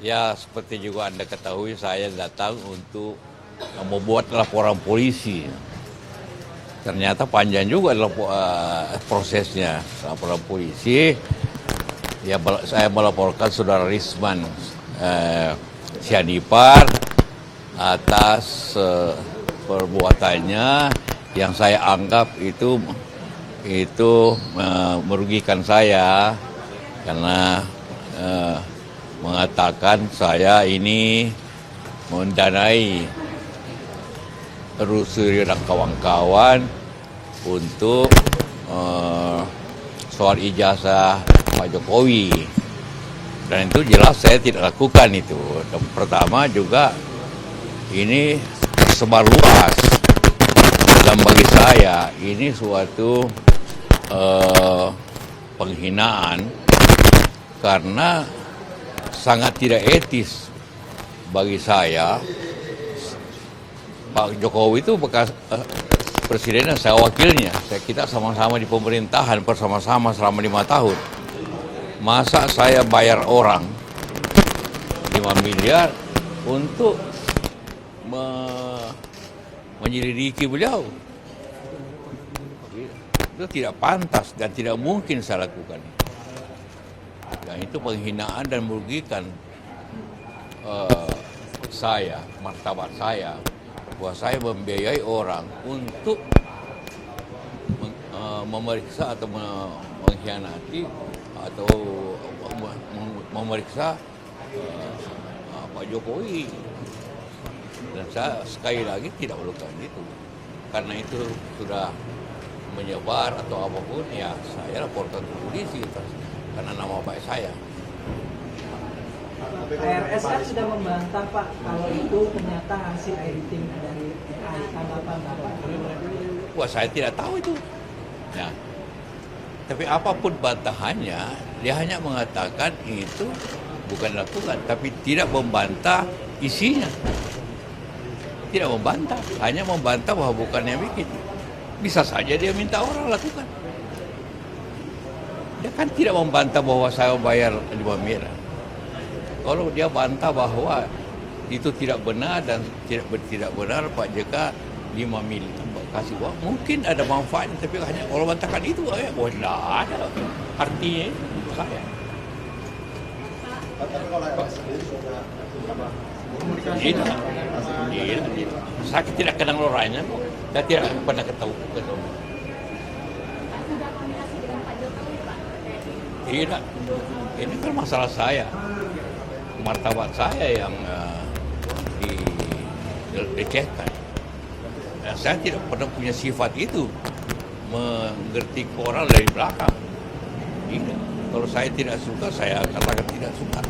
Ya, seperti juga Anda ketahui, saya datang untuk membuat laporan polisi. Ternyata panjang juga prosesnya. Laporan polisi, ya saya melaporkan saudara Risman Sianipar atas perbuatannya yang saya anggap itu merugikan saya karena mengatakan saya ini mendanai Rusuri dan kawan-kawan untuk soal ijazah Pak Jokowi, dan itu jelas saya tidak lakukan itu. Dan pertama juga ini sebar luas, dan bagi saya ini suatu penghinaan karena sangat tidak etis bagi saya. Pak Jokowi itu bekas presiden dan saya wakilnya. Kita sama-sama di pemerintahan bersama-sama selama 5 tahun. Masa saya bayar orang 5 miliar untuk menyelidiki beliau? Itu tidak pantas dan tidak mungkin saya lakukan. Dan itu penghinaan dan merugikan saya, martabat saya, bahwa saya membiayai orang untuk memeriksa atau mengkhianati atau memeriksa Pak Jokowi. Dan saya sekali lagi tidak melakukan itu. Karena itu sudah menyebar atau apapun, ya saya laporkan ke polisi karena nama baik saya. KRS kan sudah membantah Pak kalau itu ternyata hasil editing dari AI. Tanggapan Bapak? Wah, saya tidak tahu itu. Ya. Tapi apapun bantahannya, dia hanya mengatakan itu bukan lakukan, tapi tidak membantah isinya. Tidak membantah, hanya membantah bahwa bukan yang bikin. Bisa saja dia minta orang lakukan. Dia kan tidak membantah bahwa saya bayar 5 miliar. Kalau dia bantah bahwa itu tidak benar dan tidak benar Pak JK 5 miliar kasih uang, mungkin ada manfaatnya, tapi hanya kalau bantahkan itu, tidak ada artinya itu saya. Tidak. Saya tidak kenal orangnya kok. Saya tidak pernah ketemu. Tidak. Ini kan masalah saya. Martabat saya yang dilecehkan. Dan saya tidak pernah punya sifat itu, menggertik orang dari belakang. Tidak. Kalau saya tidak suka, saya katakan tidak suka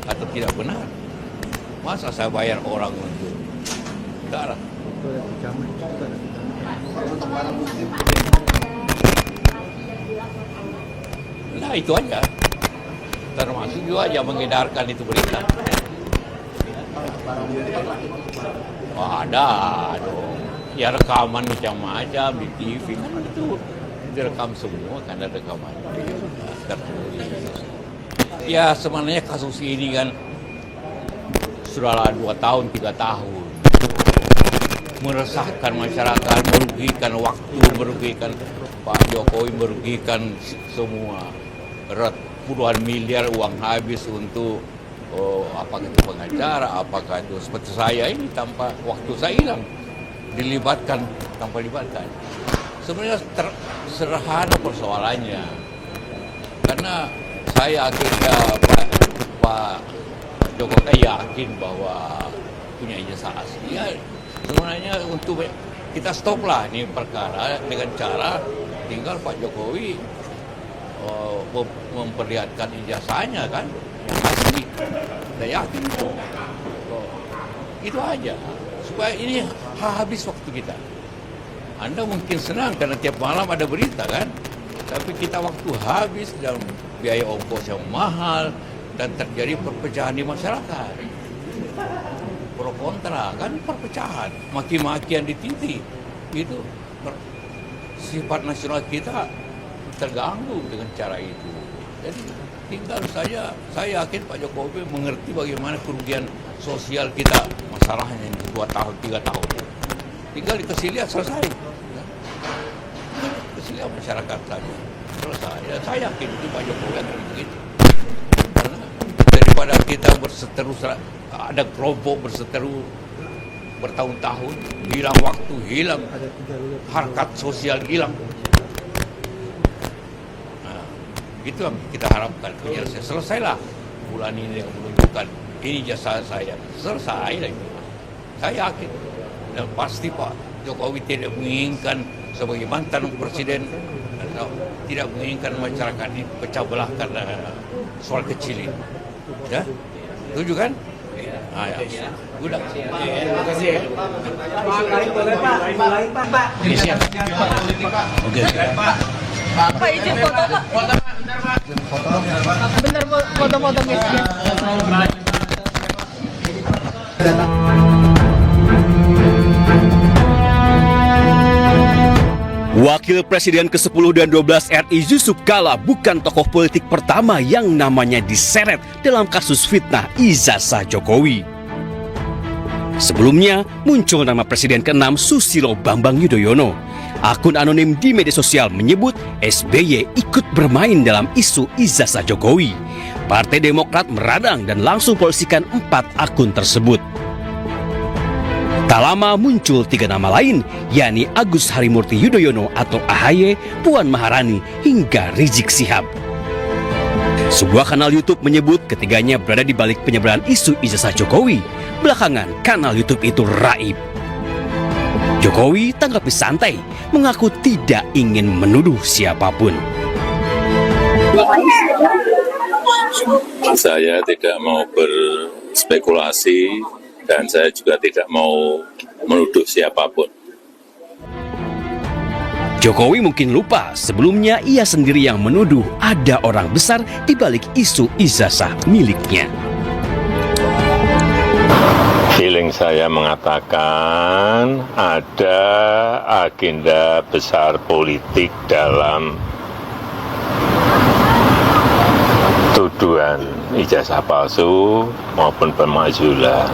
atau tidak benar. Masa saya bayar orang untuk darah? Nah, itu aja. Termasuk juga aja mengedarkan itu berita. Oh, ada dong. Ya rekaman macam-macam di TV kan itu direkam semua, kan ada rekaman. Ya sebenarnya kasus ini kan sudah 2 tahun, 3 tahun. Meresahkan masyarakat, merugikan waktu, merugikan Pak Jokowi, merugikan semua. Puluhan miliar uang habis untuk apakah itu pengacara, apakah itu seperti saya ini tanpa waktu saya hilang, dilibatkan tanpa libatkan. Sebenarnya sederhana persoalannya, karena saya akhirnya Pak Jokowi yakin bahwa punya ijazah asli. Ya, sebenarnya untuk kita stoplah ini perkara dengan cara tinggal Pak Jokowi memperlihatkan ijazahnya kan yang asli. Saya yakin itu aja supaya ini habis waktu kita. Anda mungkin senang karena tiap malam ada berita kan, tapi kita waktu habis dan biaya ongkos yang mahal dan terjadi perpecahan di masyarakat. Pro kontra kan, perpecahan, maki-makian di TV itu sifat nasional kita terganggu dengan cara itu. Jadi Tinggal saya yakin Pak Jokowi mengerti bagaimana kerugian sosial kita, masalahnya ini 2 tahun, 3 tahun. Tinggal dikasih lihat selesai. Ya. Kasih lihat masyarakat saja. Selesai. Ya, saya yakin itu Pak Jokowi akan begitu. Karena daripada kita berseteru, ada kelompok berseteru bertahun-tahun, hilang waktu, hilang harkat sosial, hilang. Nah, itu yang kita harapkan penyelesaian. Selesailah bulan ini yang menunjukkan ini jasa saya. Selesai lagi. Saya yakin dan pasti Pak Jokowi tidak menginginkan sebagai mantan presiden, tidak menginginkan masyarakat ini pecah belah karena soal kecil ini. Ya, setuju kan? Nah, ya. Udah. Terima kasih. Isu lain boleh Pak, isu lain Pak. Oke. Pak izin foto Pak. Bentar foto-foto guys. Wakil Presiden ke-10 dan 12 RI Yusuf Kala bukan tokoh politik pertama yang namanya diseret dalam kasus fitnah ijazah Jokowi. Sebelumnya muncul nama Presiden ke-6 Susilo Bambang Yudhoyono. Akun anonim di media sosial menyebut SBY ikut bermain dalam isu ijazah Jokowi. Partai Demokrat meradang dan langsung polisikan 4 akun tersebut. Tak lama muncul 3 nama lain, yakni Agus Harimurti Yudhoyono atau AHY, Puan Maharani, hingga Rizik Syihab. Sebuah kanal YouTube menyebut ketiganya berada di balik penyebaran isu ijazah Jokowi. Belakangan, kanal YouTube itu raib. Jokowi tanggapi santai, mengaku tidak ingin menuduh siapapun. Saya tidak mau berspekulasi dan saya juga tidak mau menuduh siapapun. Jokowi mungkin lupa sebelumnya ia sendiri yang menuduh ada orang besar di balik isu ijazah miliknya. Feeling saya mengatakan ada agenda besar politik dalam tuduhan ijazah palsu maupun pemakzulan.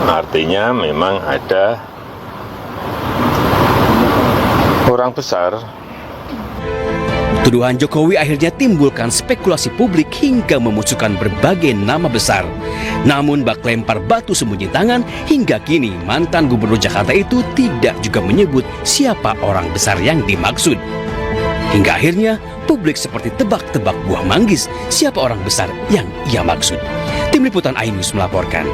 Artinya memang ada orang besar. Tuduhan Jokowi akhirnya timbulkan spekulasi publik hingga memunculkan berbagai nama besar. Namun bak lempar batu sembunyi tangan, hingga kini mantan gubernur Jakarta itu tidak juga menyebut siapa orang besar yang dimaksud. Hingga akhirnya publik seperti tebak-tebak buah manggis siapa orang besar yang ia maksud. Tim Liputan iNews melaporkan.